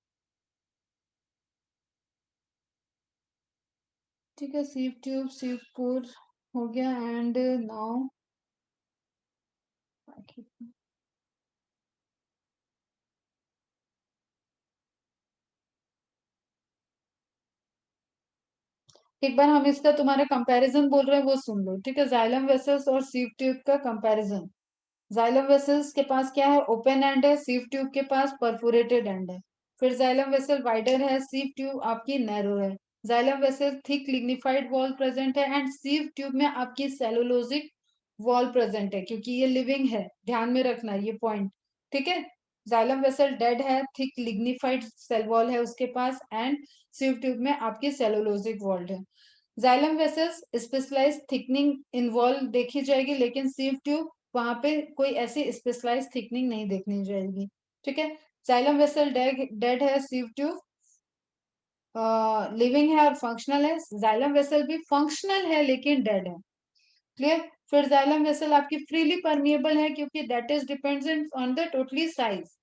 ठीक है, सीव ट्यूब सीव पोर हो गया एंड नाउ एक बार हम इसका तुम्हारा कंपैरिजन बोल रहे हैं वो सुन लो। ठीक है, जाइलम वेसल्स और सीव ट्यूब का कंपैरिजन। जाइलम वेसल्स के पास क्या है, ओपन एंड है, सीव ट्यूब के पास परफोरेटेड एंड है। फिर जाइलम वेसल वाइडर है, सीव ट्यूब आपकी नैरो है। Xylem vessel thick lignified wall present है एंड सीव ट्यूब में आपकी सेलुलोजिक वॉल प्रेजेंट है क्योंकि ये लिविंग है, ध्यान में रखना ये पॉइंट। ठीक है, जाइलम वेसल डेड है, थिक लिग्निफाइड सेल वॉल है उसके पास एंड सीव ट्यूब में आपकी सेलुलोजिक वॉल है। Xylem vessels specialize thickening involve देखी जाएगी लेकिन सीव ट्यूब वहां पे कोई ऐसी स्पेशलाइज थिकनिंग नहीं देखनी जाएगी। ठीक है, जाइलम वेसल डेड है, सीव ट्यूब लिविंग है और फंक्शनल है। जाइलम वेसल भी फंक्शनल है लेकिन डेड है। क्लियर, फिर जाइलम वेसल आपकी फ्रीली परमिएबल है क्योंकि that is dependent on the totally size.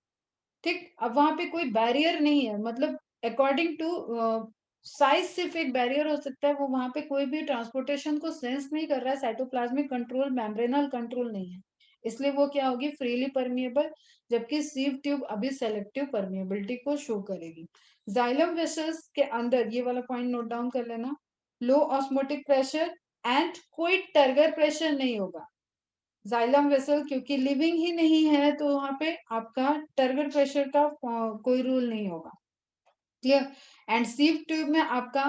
ठीक, अब वहां पे कोई बैरियर नहीं है, मतलब अकॉर्डिंग टू साइज सिर्फ एक बैरियर हो सकता है, वो वहां पे कोई भी ट्रांसपोर्टेशन को सेंस नहीं कर रहा है, साइटोप्लाज्मिक कंट्रोल मेम्ब्रेनल कंट्रोल नहीं है, इसलिए वो क्या होगी, फ्रीली परमिएबल। जबकि सीव ट्यूब अभी सेलेक्टिव परमिएबिलिटी को शो करेगी। जाइलम वेसल्स के अंदर ये वाला पॉइंट नोट डाउन कर लेना, लो ऑस्मोटिक प्रेशर एंड कोई टर्गर प्रेशर नहीं होगा। जाइलम वेसल क्योंकि लिविंग ही नहीं है तो वहां पे आपका टर्गर प्रेशर का कोई रूल नहीं होगा। क्लियर, एंड सीव ट्यूब में आपका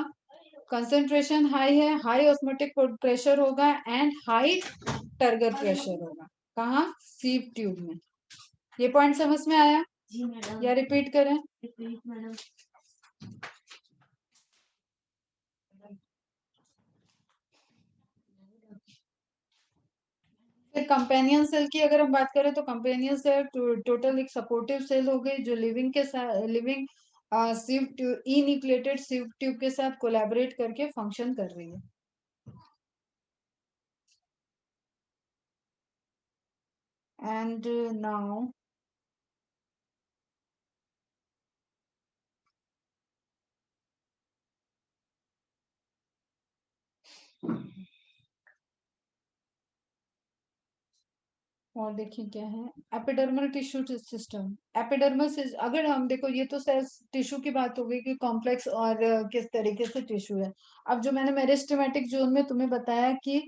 कंसंट्रेशन हाई है, हाई ऑस्मोटिक प्रेशर होगा एंड हाई टर्गर प्रेशर होगा। कहाँ, सीव ट्यूब में। ये पॉइंट समझ में आया जी मैडम, या रिपीट करें? Repeat madam. कंपेनियन सेल की अगर हम बात करें तो कंपेनियन सेल टोटल एक सपोर्टिव सेल हो गई जो लिविंग के साथ लिविंग सिव ट्यूब ई न्यूक्लिएटेड सिव ट्यूब के साथ कोलैबोरेट करके फंक्शन कर रही है। एंड नाउ और देखिए क्या है एपिडर्मल टिश्यू सिस्टम। एपिडर्मल से अगर हम देखो ये तो सेल्स टिश्यू की बात हो गई कि कॉम्प्लेक्स और किस तरीके से टिश्यू है। अब जो मैंने मेरिस्टेमेटिक जोन में तुम्हें बताया कि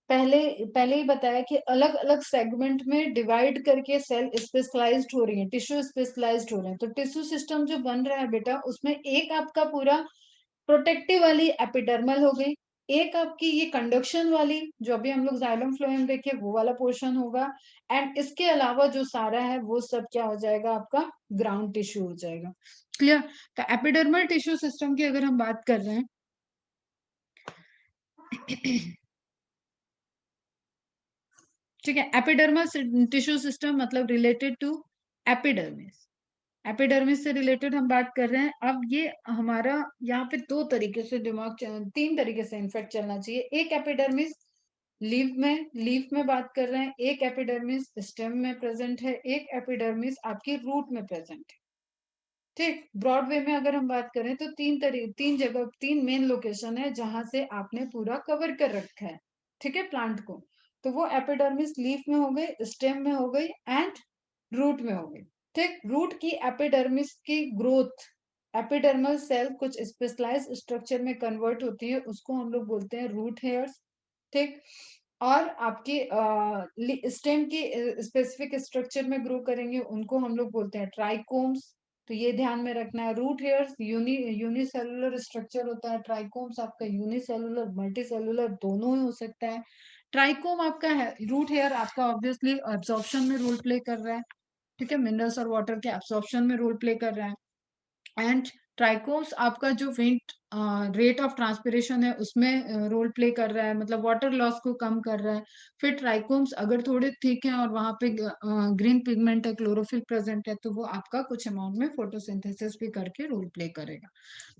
पहले पहले ही बताया कि अलग अलग सेगमेंट में डिवाइड करके सेल स्पेशलाइज्ड हो रही है, टिश्यू स्पेशलाइज्ड हो रहे हैं। तो टिश्यू सिस्टम जो बन रहा है बेटा उसमें एक आपका पूरा प्रोटेक्टिव वाली एपिडर्मल हो गई, एक आपकी ये कंडक्शन वाली जो अभी हम लोग जाइलम फ्लोएम देखे वो वाला पोर्शन होगा, एंड इसके अलावा जो सारा है वो सब क्या हो जाएगा आपका ग्राउंड टिश्यू हो जाएगा। क्लियर। तो एपिडर्मल टिश्यू सिस्टम की अगर हम बात कर रहे हैं ठीक है, एपिडर्मल टिश्यू सिस्टम मतलब रिलेटेड टू एपिडर्मिस। एपिडर्मिस से रिलेटेड हम बात कर रहे हैं। अब ये हमारा यहाँ पे दो तरीके से दिमाग तीन तरीके से इनफेक्ट चलना चाहिए। एक एपिडर्मिस लीफ में बात कर रहे हैं, एक एपिडर्मिस स्टेम में प्रेजेंट है, एक एपिडर्मिस आपकी रूट में प्रेजेंट है। ठीक, ब्रॉड वे में अगर हम बात करें तो तीन जगह तीन मेन लोकेशन है जहां से आपने पूरा कवर कर रखा है, ठीक है, प्लांट को। तो वो एपिडर्मिस लीफ में हो गई, स्टेम में हो गई एंड रूट में हो गई। ठीक, रूट की एपिडर्मिस की ग्रोथ, एपिडर्मल सेल कुछ स्पेशलाइज स्ट्रक्चर में कन्वर्ट होती है, उसको हम लोग बोलते हैं रूट हेयर्स। ठीक, और आपकी स्टेम की स्पेसिफिक स्ट्रक्चर में ग्रो करेंगे उनको हम लोग बोलते हैं ट्राइकोम्स। तो ये ध्यान में रखना है। रूट हेयर्स यूनिसेलुलर स्ट्रक्चर होता है, ट्राइकोम्स आपका यूनिसेलुलर मल्टीसेलुलर दोनों ही हो सकता है। ट्राइकोम आपका है, रूट हेयर आपका ऑब्वियसली एब्जॉर्प्शन में रोल प्ले कर रहा है, ठीक है, मिनरल्स और वाटर के एब्जॉर्प्शन में रोल प्ले कर रहा है। एंड ट्राइकोम्स आपका जो वेट रेट ऑफ ट्रांसपिरेशन है उसमें रोल प्ले कर रहा है, मतलब वाटर लॉस को कम कर रहा है। फिर ट्राइकोम्स अगर थोड़े थिक है और वहां पे ग्रीन पिगमेंट है, क्लोरोफिल प्रेजेंट है, तो वो आपका कुछ अमाउंट में फोटोसिंथेसिस भी करके रोल प्ले करेगा।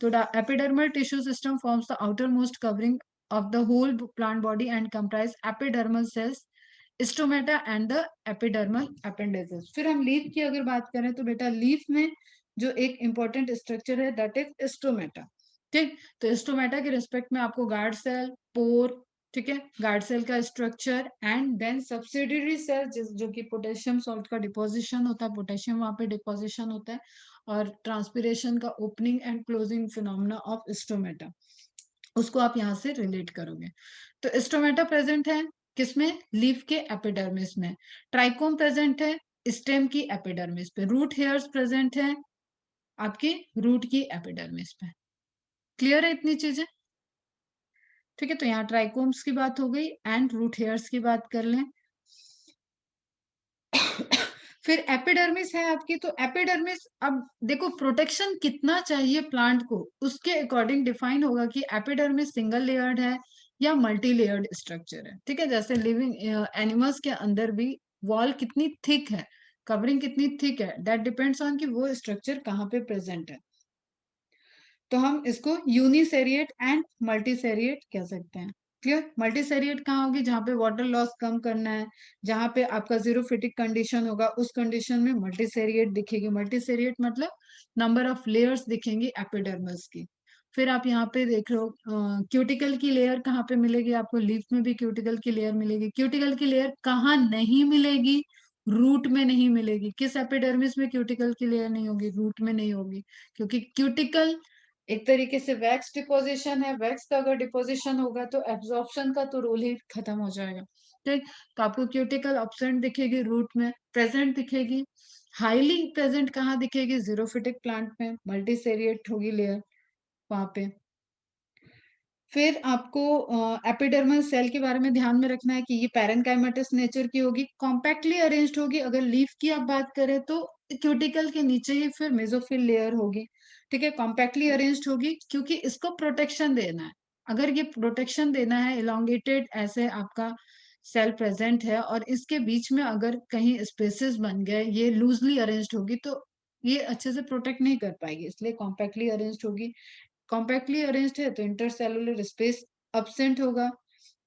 तो epidermal tissue system forms the outer most covering of the whole plant body and comprise epidermal cells, stomata and the epidermal appendages. फिर हम लीफ की अगर बात करें तो बेटा लीफ में जो एक इंपॉर्टेंट स्ट्रक्चर है दैट इज स्टोमेटा। ठीक, तो स्टोमेटा के रिस्पेक्ट में आपको गार्ड सेल, पोर, ठीक है, गार्ड सेल का structure and then subsidiary cell जो कि पोटेशियम सॉल्ट का डिपोजिशन होता है, पोटेशियम वहां पे डिपोजिशन होता है, और ट्रांसपिरेशन का opening and closing phenomena of stomata, उसको आप यहाँ से रिलेट करोगे। तो स्टोमेटा प्रेजेंट है किसमें, लीफ के एपिडर्मिस में। ट्राइकोम प्रेजेंट है स्टेम की एपिडर्मिस पे। रूट हेयर्स प्रेजेंट है आपकी रूट की एपिडर्मिस पे। क्लियर है इतनी चीजें। ठीक है, तो यहाँ ट्राइकोम्स की बात हो गई एंड रूट हेयर्स की बात कर लें। फिर एपिडर्मिस है आपकी, तो एपिडर्मिस अब देखो प्रोटेक्शन कितना चाहिए प्लांट को उसके अकॉर्डिंग डिफाइन होगा कि एपिडर्मिस सिंगल लेयर्ड है या मल्टी लेयर्ड स्ट्रक्चर है। ठीक है, जैसे लिविंग एनिमल्स के अंदर भी वॉल कितनी थिक है, कवरिंग कितनी थिक है, दैट डिपेंड्स ऑन कि वो स्ट्रक्चर कहाँ पे प्रेजेंट है। तो हम इसको यूनिसेरिएट एंड मल्टीसेरिएट कह सकते हैं। क्लियर। मल्टीसेरिएट कहाँ होगी, जहाँ पे वाटर लॉस कम करना है, जहाँ पे आपका जीरोफिटिक कंडीशन होगा, उस कंडीशन में मल्टीसेरिएट दिखेगी। मल्टीसेरिएट मतलब नंबर ऑफ लेयर्स दिखेंगी एपिडर्मस की। फिर आप यहाँ पे देख लो क्यूटिकल की लेयर कहाँ पे मिलेगी आपको, लीफ में भी क्यूटिकल की लेयर मिलेगी। क्यूटिकल की लेयर कहाँ नहीं मिलेगी, रूट में नहीं मिलेगी। किस एपिडर्मिस में क्यूटिकल की लेयर नहीं होगी, रूट में नहीं होगी, क्योंकि क्यूटिकल एक तरीके से वैक्स डिपोजिशन है, वैक्स का अगर डिपोजिशन होगा तो एब्जॉर्प्शन का तो रोल ही खत्म हो जाएगा। ठीक, तो आपको क्यूटिकल अब्सेंट दिखेगी, रूट में प्रेजेंट दिखेगी। हाईली प्रेजेंट कहाँ दिखेगी, जीरोफिटिक प्लांट में, मल्टीसेरिएट होगी लेयर वहां पे। फिर आपको एपिडर्मल सेल के बारे में ध्यान में रखना है कि ये पैरेनकाइमेटस नेचर की होगी, कॉम्पैक्टली अरेंज्ड होगी। अगर लीफ की आप बात करें तो क्यूटिकल के नीचे ही फिर मेसोफिल लेयर होगी। ठीक है, कॉम्पैक्टली अरेंज्ड होगी क्योंकि इसको प्रोटेक्शन देना है। अगर ये प्रोटेक्शन देना है, इलोंगेटेड ऐसे आपका सेल प्रेजेंट है और इसके बीच में अगर कहीं स्पेसेस बन गए, ये लूजली अरेंज्ड होगी तो ये अच्छे से प्रोटेक्ट नहीं कर पाएगी, इसलिए कॉम्पैक्टली अरेंज्ड होगी। कॉम्पैक्टली अरेंज्ड है तो इंटरसेलुलर स्पेस अब्सेंट होगा।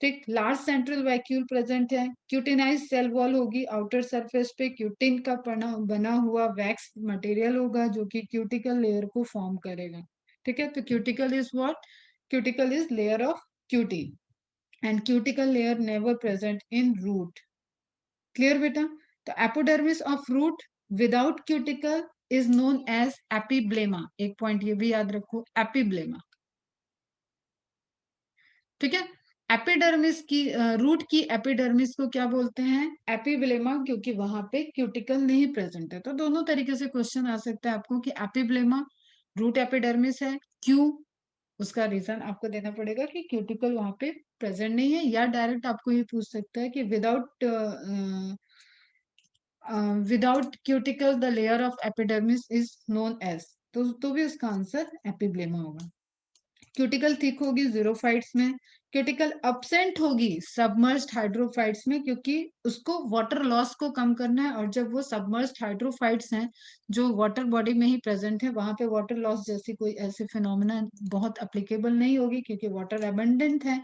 ठीक, लार्ज सेंट्रल वैक्यूल प्रेजेंट है, क्यूटिनाइज सेल वॉल होगी, आउटर सरफेस पे क्यूटिन का बना हुआ वैक्स मटेरियल होगा जो कि क्यूटिकल लेयर को फॉर्म करेगा। ठीक है, तो cuticle is what? Cuticle is layer of cutin and cuticle layer never present in root. Clear बेटा? तो epidermis of root without cuticle is known as epiblema. एक पॉइंट ये भी याद रखो, एपिब्लेमा। ठीक है, एपिडर्मिस की रूट की एपिडर्मिस को क्या बोलते हैं? एपिब्लेमा, क्योंकि वहां पे क्यूटिकल नहीं प्रेजेंट है। तो दोनों तरीके से क्वेश्चन आ सकता है आपको कि एपिब्लेमा रूट एपिडर्मिस है, क्यों? उसका रीजन आपको देना पड़ेगा कि क्यूटिकल वहां पे प्रेजेंट नहीं है, या डायरेक्ट आपको ये पूछ सकता है कि without cuticle the layer of epidermis is known as, तो भी उसका आंसर एपिब्लेमा होगा। क्यूटिकल थिक होगी जीरोफाइट्स में, क्यूटिकल अब्सेंट होगी सबमर्ज्ड हाइड्रोफाइट्स में, क्योंकि उसको वाटर लॉस को कम करना है, और जब वो सबमर्ज्ड हाइड्रोफाइट्स हैं जो वाटर बॉडी में ही प्रेजेंट है, वहां पे वाटर लॉस जैसी कोई ऐसी फिनोमिना बहुत अप्लीकेबल नहीं होगी क्योंकि वाटर अबंडेंट है,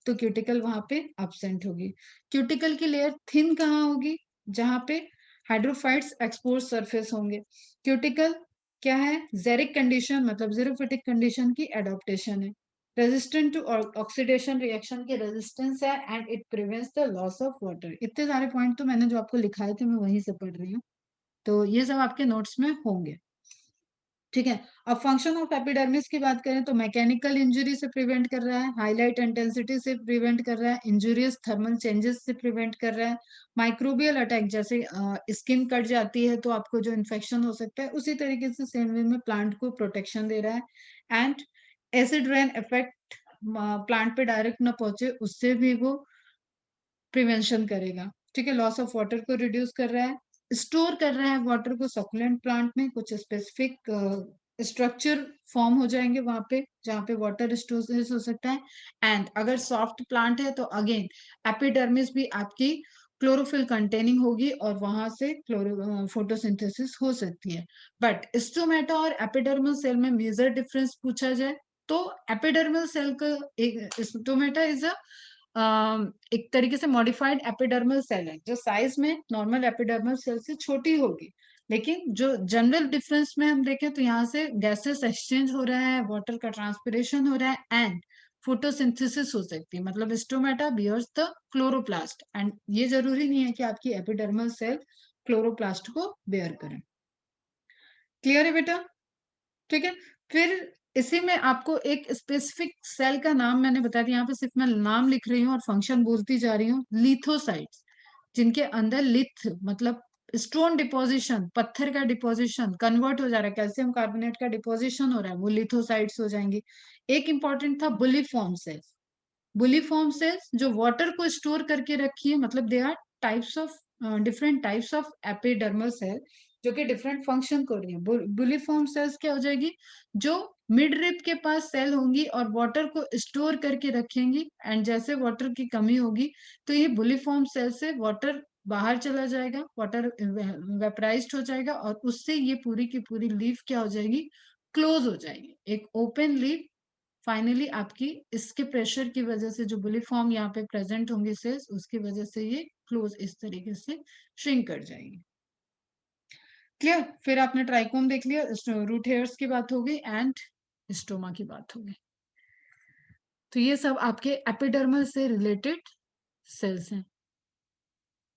तो क्यूटिकल वहां पे अब्सेंट होगी। क्यूटिकल की लेयर थिन कहाँ होगी? जहां पे हाइड्रोफाइट्स एक्सपोज सरफेस होंगे। क्यूटिकल क्या है? जेरिक कंडीशन, मतलब जीरोफिटिक कंडीशन की एडॉप्टेशन है। रेजिस्टेंट टू ऑक्सीडेशन रिएक्शन के रेजिस्टेंस है and it prevents the loss of water. इतने सारे पॉइंट तो मैंने जो आपको लिखाए थे मैं वहीं से पढ़ रही हूँ, तो ये सब आपके नोट्स में होंगे। ठीक है, अब फंक्शन ऑफ एपिडर्मिस की बात करें तो मैकेनिकल इंजरी से प्रिवेंट कर रहा है, हाईलाइट इंटेंसिटी से प्रिवेंट कर रहा है, इंजूरियस थर्मल चेंजेस से प्रिवेंट कर रहा है, माइक्रोबियल अटैक जैसे स्किन कट जाती है तो आपको जो इन्फेक्शन हो सकता है उसी तरीके से सेम वे में प्लांट को प्रोटेक्शन दे रहा है। And acid rain effect plant पे डायरेक्ट ना पहुंचे उससे भी वो प्रिवेंशन करेगा। ठीक है, लॉस ऑफ वाटर को रिड्यूस कर रहा है, स्टोर कर रहा है वाटर को सकुलेंट प्लांट में, कुछ स्पेसिफिक स्ट्रक्चर फॉर्म हो जाएंगे वहां पे जहाँ पे वाटर स्टोरेज हो सकता है। एंड अगर सॉफ्ट प्लांट है तो अगेन एपिडर्मिस भी आपकी क्लोरोफिल कंटेनिंग होगी और वहां से क्लोरो फोटोसिंथेसिस हो सकती है। बट स्टोमेटा और एपिडर्मल सेल में मेजर डिफरेंस पूछा जाए तो एपिडर्मल सेल का एक स्टोमेटा इज अ एक तरीके से मॉडिफाइड एपिडर्मल सेल है जो साइज में नॉर्मल एपिडर्मल सेल से छोटी होगी, लेकिन जो जनरल डिफरेंस में हम देखें तो यहाँ से गैसेस एक्सचेंज हो रहा है, वाटर का ट्रांसपिरेशन हो रहा है एंड फोटोसिंथेसिस हो सकती है, मतलब stomata bears the chloroplast and ये जरूरी नहीं है कि आपकी एपिडर्मल सेल क्लोरोप्लास्ट को बेयर करें। क्लियर है बेटा? ठीक है, फिर इसी में आपको एक स्पेसिफिक सेल का नाम मैंने बता दिया, यहाँ पे सिर्फ मैं नाम लिख रही हूँ और फंक्शन बोलती जा रही हूँ। लिथोसाइट्स, जिनके अंदर लिथ मतलब स्टोन डिपोजिशन, पत्थर का डिपोजिशन कन्वर्ट हो जा रहा है, कैल्शियम कार्बोनेट का डिपोजिशन हो रहा है, वो लिथोसाइट्स हो जाएंगी। एक इंपॉर्टेंट था बुलिफॉर्म सेल्स। बुलिफॉर्म सेल्स जो वाटर को स्टोर करके रखी है, मतलब they are types of different types of epidermal cell जो कि डिफरेंट फंक्शन कर रही है। बुलिफॉर्म सेल्स क्या हो जाएगी? जो मिड रिप के पास सेल होंगी और वाटर को स्टोर करके रखेंगी एंड जैसे वाटर की कमी होगी तो ये बुलिफॉर्म सेल से वाटर बाहर चला जाएगा, वाटर वेपराइज्ड हो जाएगा और उससे ये पूरी की पूरी लीफ क्या हो जाएगी? क्लोज हो जाएगी, एक ओपन लीफ। फाइनली आपकी इसके प्रेशर की वजह से जो बुलिफॉर्म यहाँ पे प्रेजेंट होंगे सेल्स, उसकी वजह से ये क्लोज इस तरीके से श्रिंक कर जाएंगे। क्लियर? फिर आपने ट्राइकोम देख लिया, रूट हेयर्स की बात होगी एंड स्टोमा की बात होगी। तो ये सब आपके एपिडर्मल से रिलेटेड सेल्स हैं।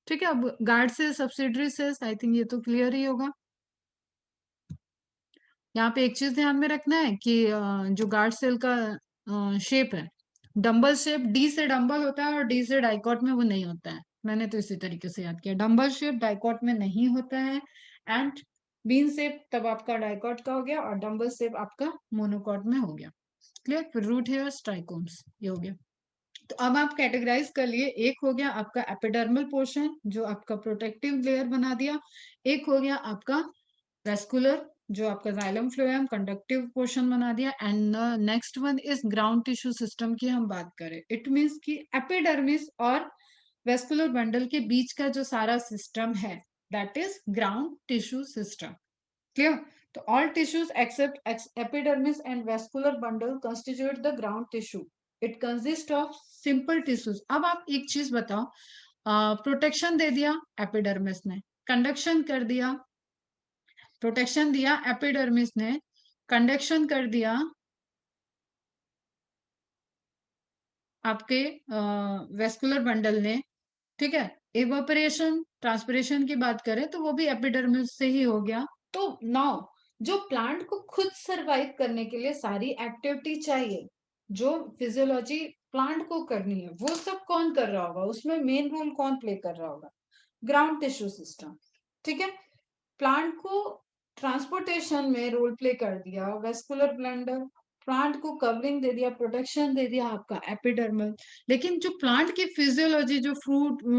ठीक है, अब गार्ड से सब्सिडरी सेल्स, आई थिंक ये तो क्लियर ही होगा। यहाँ पे एक चीज ध्यान में रखना है कि जो गार्ड सेल का शेप है, डंबल शेप, डी से डंबल होता है और डी से डाइकॉट में वो नहीं होता है। मैंने तो इसी तरीके से याद किया, डंबल शेप डाइकॉट में नहीं होता है एंड बीन शेप तब आपका डाइकॉट का हो गया और डंबल शेप आपका मोनोकॉट में हो गया। क्लियर? फिर रूट हेयर, ट्राइकोम्स, ये हो गया। तो अब आप कैटेगराइज कर लिए, एक हो गया आपका एपिडर्मल पोर्शन जो आपका प्रोटेक्टिव लेयर बना दिया, एक हो गया आपका वेस्कुलर जो आपका जाइलम फ्लोएम कंडक्टिव पोर्शन बना दिया and next one is ground tissue system की हम बात करें। इट मींस कि एपिडर्मिस और वेस्कुलर बंडल के बीच का जो सारा सिस्टम है that is ground tissue system. Clear? तो all tissues except epidermis and vascular bundle constitute the ground tissue. It consists of simple tissues. अब आप एक चीज बताओ, प्रोटेक्शन दे दिया एपिडर्मिस ने, कंडक्शन कर दिया, प्रोटेक्शन दिया एपिडर्मिस ने, कंडक्शन कर दिया आपके वेस्कुलर बंडल ने, ठीक है। इवापोरेशन ट्रांसपिरेशन की बात करें तो वो भी एपिडर्मिस से ही हो गया। तो नाउ जो प्लांट को खुद सरवाइव करने के लिए सारी एक्टिविटी चाहिए, जो फिजियोलॉजी प्लांट को करनी है, वो सब कौन कर रहा होगा, उसमें मेन रोल कौन प्ले कर रहा होगा? Ground tissue system. ठीक है। प्लांट को ट्रांसपोर्टेशन में रोल प्ले कर दिया वेस्कुलर ब्लंडर, प्लांट को कवरिंग दे दिया, प्रोटेक्शन दे दिया आपका एपिडर्मल। लेकिन जो प्लांट की फिजियोलॉजी, जो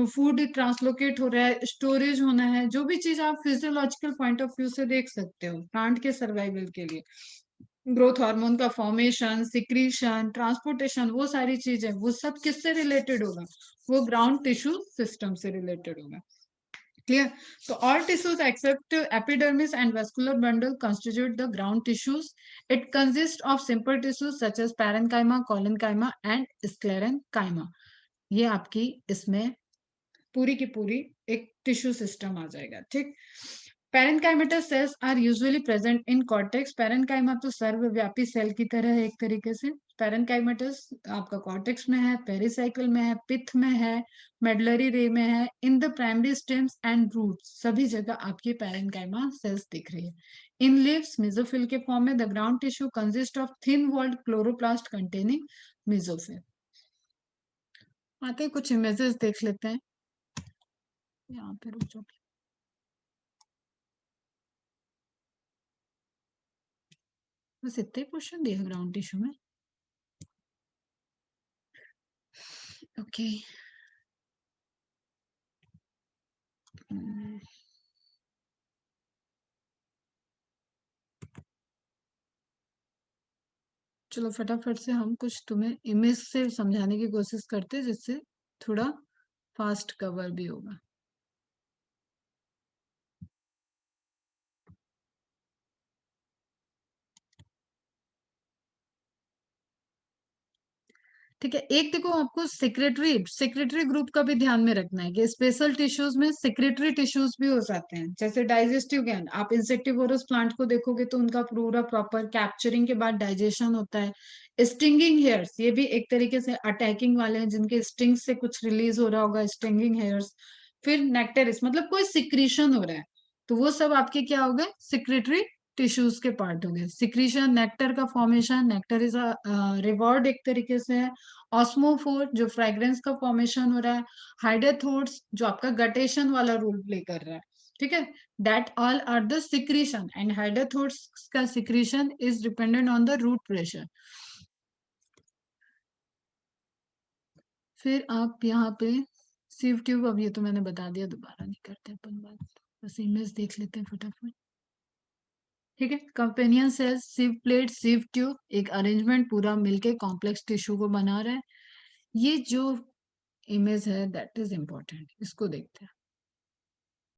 फूड ट्रांसलोकेट हो रहा है, स्टोरेज होना है, जो भी चीज आप फिजियोलॉजिकल पॉइंट ऑफ व्यू से देख सकते हो प्लांट के सर्वाइवल के लिए, ग्रोथ हार्मोन का फॉर्मेशन, सिक्रीशन, ट्रांसपोर्टेशन, वो सारी चीजें, वो सब किससे रिलेटेड होगा? वो ग्राउंड टिश्यू सिस्टम से रिलेटेड होगा। Clear? So all tissues except epidermis and vascular bundle constitute the ground tissues. It consists of simple tissues such as parenchyma, collenchyma and sclerenchyma. ये आपकी इसमें पूरी की पूरी एक टिश्यू सिस्टम आ जाएगा। ठीक। Parenchymatous cells are usually present in cortex. Parenchyma तो सर्वव्यापी सेल की तरह है एक तरीके से। पेरेन्काइमेटस आपका कॉर्टेक्स में है, पेरिसाइकल में है, पिथ में है, मेडलरी रे में है, in the primary stems and roots, सभी जगह आपकी पेरेन्काइमा सेल्स दिख रही है। इन लीव्स मेसोफिल के फॉर्म में the ground tissue consist of thin walled chloroplast containing mesophyll. आते हैं कुछ इमेजेस देख लेते हैं। यहाँ पे रुक जाओ, बस इतने क्वेश्चन दिए ग्राउंड टिश्यू में। ओके। चलो फटाफट से हम कुछ तुम्हें इमेज से समझाने की कोशिश करते हैं जिससे थोड़ा फास्ट कवर भी होगा। ठीक है। एक देखो, आपको सेक्रेटरी ग्रुप का भी ध्यान में रखना है कि स्पेशल टिश्यूज में सेक्रेटरी टिश्यूज भी हो जाते हैं, जैसे डाइजेस्टिव गैन। आप इंसेक्टिवोरस प्लांट को देखोगे तो उनका पूरा प्रॉपर कैप्चरिंग के बाद डाइजेशन होता है। स्टिंगिंग हेयर्स, ये भी एक तरीके से अटैकिंग वाले हैं, जिनके स्टिंग से कुछ रिलीज हो रहा होगा, स्टिंगिंग हेयर्स। फिर नेक्टेरिस, मतलब कोई सिक्रीशन हो रहा है, तो वो सब आपके क्या हो गए? सिक्रेटरी टिश्यूज के पार्ट हो गए। सिक्रीशन, नेक्टर का फॉर्मेशन, नेक्टर इज रिवॉर्ड एक तरीके से है। ऑस्मोफोर, जो फ्रेग्रेंस का फॉर्मेशन हो रहा है। हाइडेथोड्स, जो आपका गटेशन वाला रोल प्ले कर रहा है। ठीक है। That all are the secretion, and hydathodes का secretion is dependent on the root pressure. फिर आप यहाँ पे सीव ट्यूब, अब ये तो मैंने बता दिया, दोबारा नहीं करते अपन बात, बस इमेज देख लेते हैं फटाफट। ठीक है। कंपेनियन सेल्स, सिव प्लेट, सिव ट्यूब, एक अरेंजमेंट पूरा मिलके कॉम्प्लेक्स टिश्यू को बना रहा है। ये जो इमेज है दैट इज इंपॉर्टेंट, इसको देखते हैं।